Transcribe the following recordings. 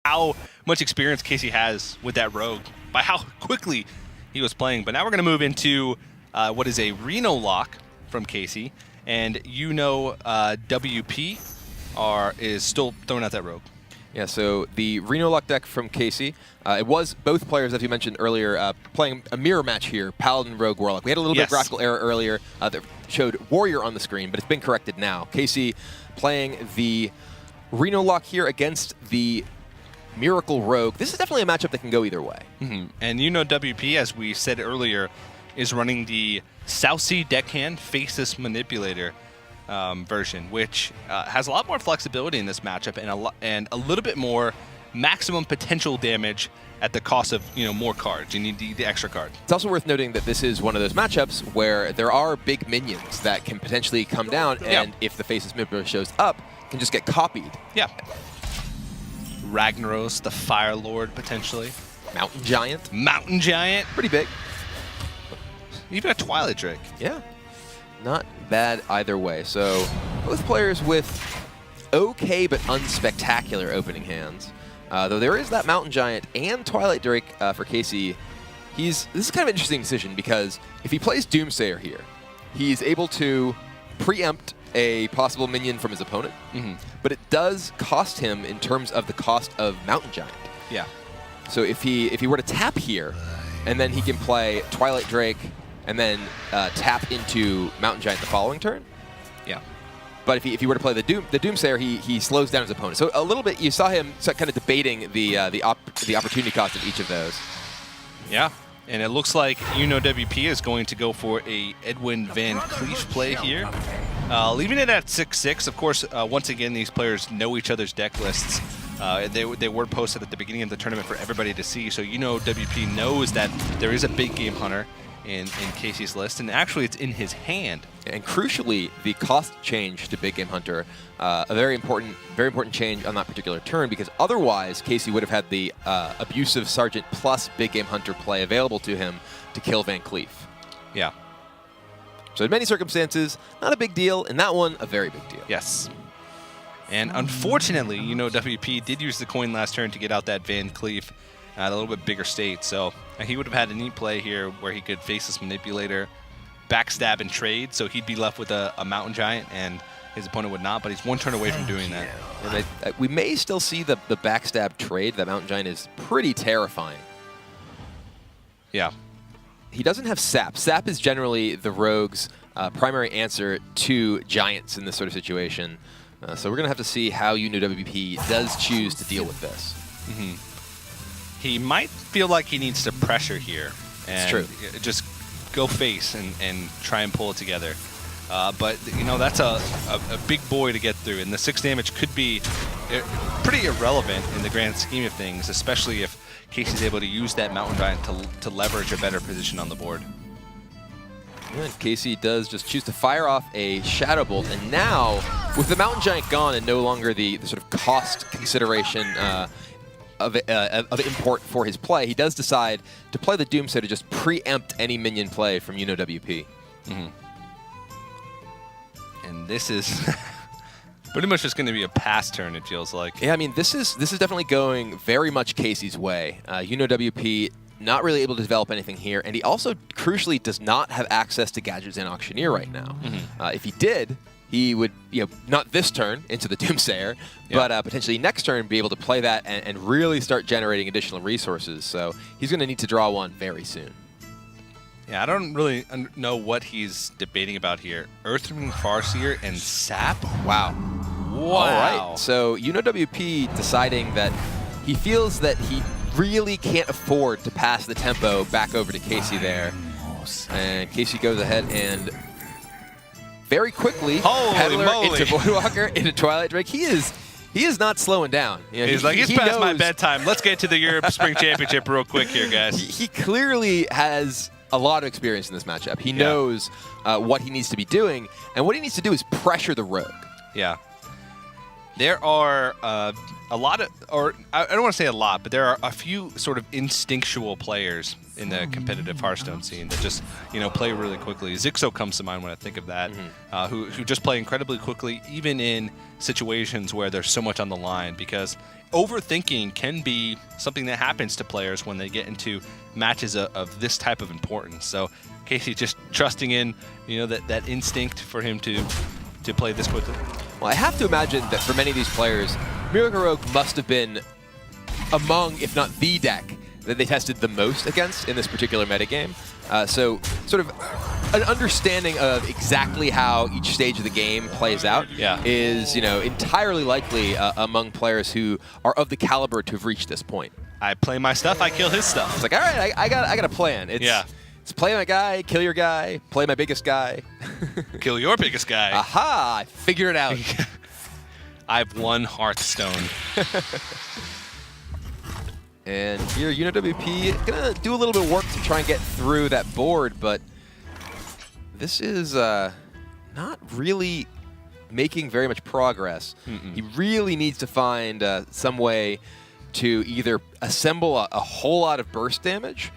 how much experience Casie has with that rogue, by how quickly he was playing. But now we're going to move into what is a Reno lock from Casie, and WP is still throwing out that rogue. Yeah, so the Reno lock deck from Casie, it was both players, as you mentioned earlier, playing a mirror match here, Paladin, Rogue, Warlock. We had a little bit of graphical error earlier that showed Warrior on the screen, but it's been corrected now. Casie playing the Reno lock here against the Miracle Rogue. This is definitely a matchup that can go either way. Mm-hmm. And WP, as we said earlier, is running the South Sea Deckhand Faceless Manipulator version, which has a lot more flexibility in this matchup and a little bit more maximum potential damage at the cost of more cards. You need the extra card. It's also worth noting that this is one of those matchups where there are big minions that can potentially come down, and if the Faceless Manipulator shows up, can just get copied. Yeah. Ragnaros, the Fire Lord, potentially. Mountain Giant. Mountain Giant. Pretty big. Even a Twilight Drake. Yeah. Not bad either way. So both players with okay but unspectacular opening hands. Though there is that Mountain Giant and Twilight Drake for Casie. This is kind of an interesting decision because if he plays Doomsayer here, he's able to preempt a possible minion from his opponent, but it does cost him in terms of the cost of Mountain Giant. Yeah. So if he were to tap here, and then he can play Twilight Drake, and then tap into Mountain Giant the following turn. Yeah. But if he were to play the Doomsayer, he slows down his opponent. So a little bit, you saw him kind of debating the opportunity cost of each of those. Yeah. And it looks like WP is going to go for a Edwin Van Cleef play here. Leaving it at 6-6. Of course, once again, these players know each other's deck lists. They were posted at the beginning of the tournament for everybody to see. So WP knows that there is a big game hunter in Casey's list, and actually it's in his hand. And crucially, the cost change to Big Game Hunter, a very important change on that particular turn, because otherwise Casie would have had the Abusive Sergeant plus Big Game Hunter play available to him to kill Van Cleef. Yeah. So in many circumstances, not a big deal. In that one, a very big deal. Yes. And unfortunately, WP did use the coin last turn to get out that Van Cleef at a little bit bigger state. So he would have had a neat play here where he could Faceless Manipulator, backstab and trade. So he'd be left with a Mountain Giant, and his opponent would not. But he's one turn away from doing that. And we may still see the backstab trade. That Mountain Giant is pretty terrifying. Yeah. He doesn't have Sap. Sap is generally the Rogue's primary answer to Giants in this sort of situation. So we're going to have to see how WP does choose to deal with this. He might feel like he needs to pressure here and just go face and try and pull it together. But that's a big boy to get through, and the 6 damage could be pretty irrelevant in the grand scheme of things, especially if Casey's able to use that Mountain Giant to leverage a better position on the board. And Casie does just choose to fire off a Shadow Bolt, and now with the Mountain Giant gone and no longer the sort of cost consideration of import for his play, he does decide to play the Doomsayer to just preempt any minion play from WP. And this is pretty much just going to be a pass turn, it feels like. Yeah, I mean, this is definitely going very much Casey's way. WP not really able to develop anything here, and he also crucially does not have access to Gadgets and Auctioneer right now. If he did, he would, not this turn into the Doomsayer, but potentially next turn be able to play that and really start generating additional resources. So he's going to need to draw one very soon. Yeah, I don't really know what he's debating about here. Earthring Farseer and Sap? Wow. All right. So WP deciding that he feels that he really can't afford to pass the tempo back over to Casie there. And Casie goes ahead and very quickly Peddler into Voidwalker, into Twilight Drake. He is not slowing down. He's like, it's past my bedtime. Let's get to the Europe Spring Championship real quick here, guys. He clearly has a lot of experience in this matchup. He knows what he needs to be doing, and what he needs to do is pressure the Rogue. Yeah. There are a lot of, or I don't want to say a lot, but there are a few sort of instinctual players in the competitive Hearthstone scene that just, play really quickly. Zixo comes to mind when I think of that, who just play incredibly quickly, even in situations where there's so much on the line, because overthinking can be something that happens to players when they get into matches of this type of importance. So Casie just trusting in, that instinct for him to play this quickly. Well, I have to imagine that for many of these players, Miracle Rogue must have been among, if not the deck, that they tested the most against in this particular metagame. So sort of an understanding of exactly how each stage of the game plays out is, entirely likely among players who are of the caliber to have reached this point. I play my stuff, I kill his stuff. It's like, all right, I got a plan. It's play my guy, kill your guy, play my biggest guy. Kill your biggest guy. Aha! I figured it out. I've won Hearthstone. And here, YouKnowWP gonna do a little bit of work to try and get through that board, but this is not really making very much progress. He really needs to find some way to either assemble a whole lot of burst damage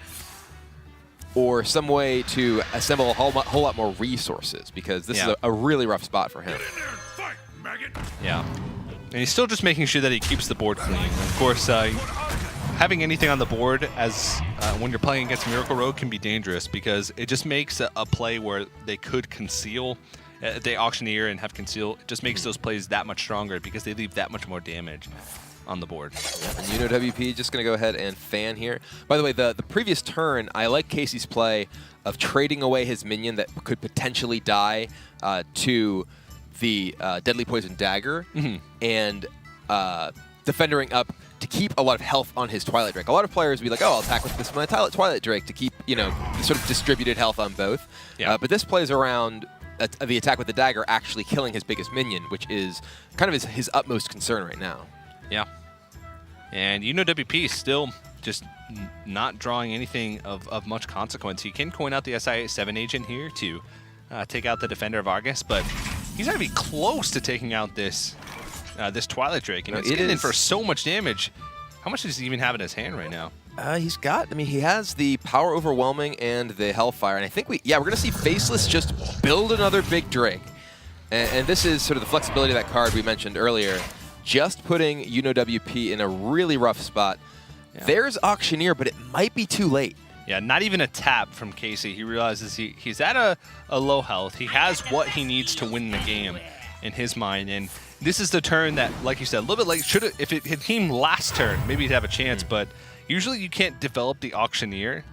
or some way to assemble a whole lot more resources, because this is a really rough spot for him. Yeah. And he's still just making sure that he keeps the board clean. Of course, having anything on the board as when you're playing against Miracle Rogue can be dangerous, because it just makes a play where they could conceal, they auctioneer and have conceal, it just makes those plays that much stronger because they leave that much more damage on the board. And YouKnowWP just going to go ahead and fan here. By the way, the previous turn, I like Casey's play of trading away his minion that could potentially die to the Deadly Poison Dagger and defendering up to keep a lot of health on his Twilight Drake. A lot of players would be like, oh, I'll attack with this my Twilight Drake to keep, sort of distributed health on both. But this plays around the attack with the dagger actually killing his biggest minion, which is kind of his utmost concern right now. Yeah. And YouKnowWP still just not drawing anything of much consequence. He can coin out the SI-7 agent here to take out the Defender of Argus, but he's going to be close to taking out this this Twilight Drake. And he's getting in for so much damage. How much does he even have in his hand right now? He has the Power Overwhelming and the Hellfire, and I think we're going to see Faceless just build another big Drake. And this is sort of the flexibility of that card we mentioned earlier, just putting YouKnowWP in a really rough spot. There's Auctioneer, but it might be too late. Yeah, not even a tap from Casie. He realizes he's at a low health. He has what he needs to win the game in his mind, and this is the turn that, like you said, a little bit late. If it had came last turn, maybe he'd have a chance, but usually you can't develop the Auctioneer,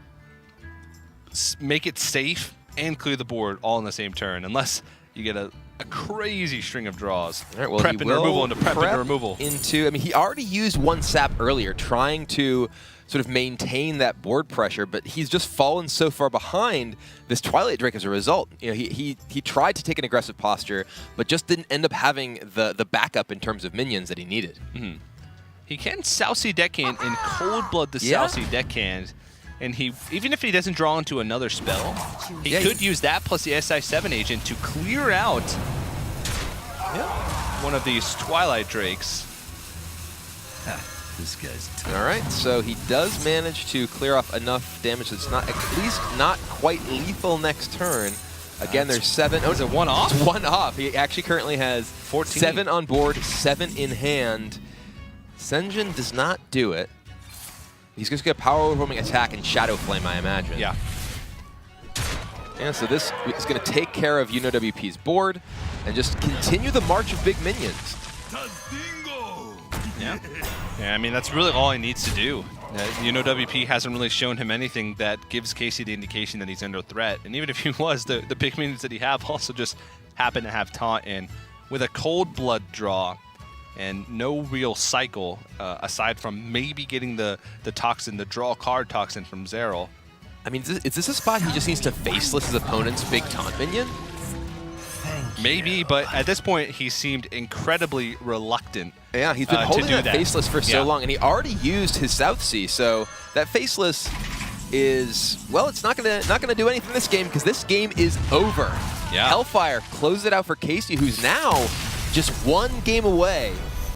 make it safe, and clear the board all in the same turn, unless you get a crazy string of draws. All right, well, prep and removal into prep and removal. He already used one sap earlier, trying to sort of maintain that board pressure, but he's just fallen so far behind this Twilight Drake as a result. He tried to take an aggressive posture, but just didn't end up having the backup in terms of minions that he needed. He can Sousy deckhand in Cold Blood the Sousy deckhand, and even if he doesn't draw into another spell, he could use that plus the SI-7 agent to clear out one of these Twilight Drakes. This guy's tough. All right, so he does manage to clear off enough damage that's at least not quite lethal next turn. Again, there's 7. Oh, is it one off? It's one off. He actually currently has 14. 7 on board, 7 in hand. Senjin does not do it. He's just going to Power Overwhelming Attack and Shadow Flame, I imagine. Yeah. Yeah, so this is going to take care of YouKnowWP's board and just continue the march of big minions. Yeah. Yeah, I mean, that's really all he needs to do. YouKnowWP hasn't really shown him anything that gives Casie the indication that he's under threat. And even if he was, the big minions that he have also just happen to have taunt in. With a Cold Blood draw and no real cycle, aside from maybe getting the toxin, the draw card toxin from Zeril. I mean, is this a spot he just needs to Faceless his opponent's big taunt minion? Maybe, but at this point, he seemed incredibly reluctant. Yeah, he's been holding that Faceless for so long, and he already used his Southsea, so that Faceless is, well, it's not gonna do anything this game, because this game is over. Yeah. Hellfire closed it out for Casie, who's now just one game away